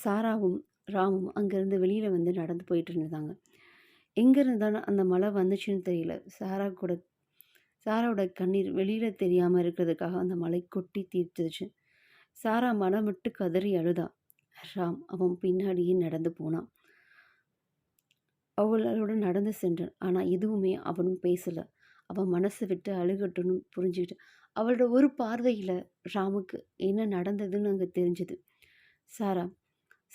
சாராவும் ராமும் அங்கேருந்து வெளியில் வந்து நடந்து போயிட்டு இருந்தாங்க. எங்கேருந்து தான் அந்த மழை வந்துச்சுன்னு தெரியல. சாராவோட கண்ணீர் வெளியில் தெரியாமல் இருக்கிறதுக்காக அந்த மழை கொட்டி தீர்த்துச்சு. சாரா மனம் விட்டு கதறி அழுதா. ராம் அவன் பின்னாடியே நடந்து போனான். அவளோட நடந்து சென்றான். ஆனால் எதுவுமே அவனும் பேசலை. அவன் மனசை விட்டு அழுகட்டுன்னு புரிஞ்சுக்கிட்டு அவளோட ஒரு பார்வையில் ராமுக்கு என்ன நடந்ததுன்னு அங்கே தெரிஞ்சுது. சாரா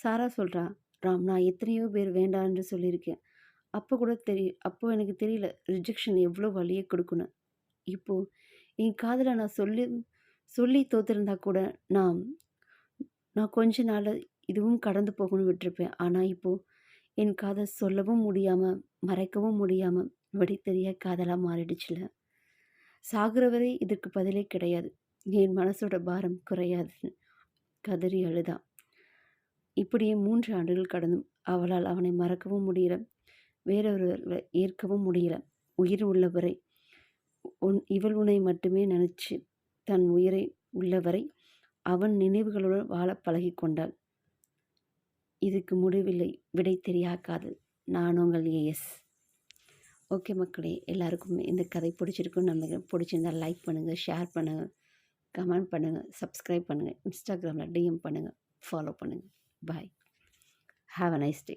சாரா சொல்கிறா, ராம் நான் எத்தனையோ பேர் வேண்டான்னு சொல்லியிருக்கேன். அப்போ எனக்கு தெரியல ரிஜெக்ஷன் எவ்வளோ வலியை கொடுக்கணும். இப்போது என் காதில் நான் சொல்லி தோற்றிருந்தா கூட நான் கொஞ்ச நாள் இதுவும் கடந்து போகணும்னு விட்டுருப்பேன். ஆனால் இப்போது என் காதல் சொல்லவும் முடியாமல் மறைக்கவும் முடியாமல் விடை தெரிய காதலாக மாறிடுச்சுல. சாகுற வரை இதற்கு பதிலே கிடையாது. என் மனசோட பாரம் குறையாதுன்னு கதறி அழுதா. இப்படியே 3 ஆண்டுகள் கடந்தும் அவளால் அவனை மறக்கவும் முடியல, வேறொருவரை ஏற்கவும் முடியல. உயிர் உள்ளவரை இவள் உன்னை மட்டுமே நினச்சி தன் உயிரை உள்ளவரை அவன் நினைவுகளோடு வாழ பழகி கொண்டாள். இதுக்கு முடிவில்லை, விடை தெரியாக்காது. நான் உங்கள் ஏஎஸ். ஓகே மக்களே, எல்லாருக்கும் இந்த கதை பிடிச்சிருக்குன்னு நம்புகிறேன். பிடிச்சிருந்தால் லைக் பண்ணுங்கள், ஷேர் பண்ணுங்கள், கமெண்ட் பண்ணுங்கள், சப்ஸ்கிரைப் பண்ணுங்கள், இன்ஸ்டாகிராமில் டிஎம் பண்ணுங்கள், ஃபாலோ பண்ணுங்கள். Bye. Have a nice day.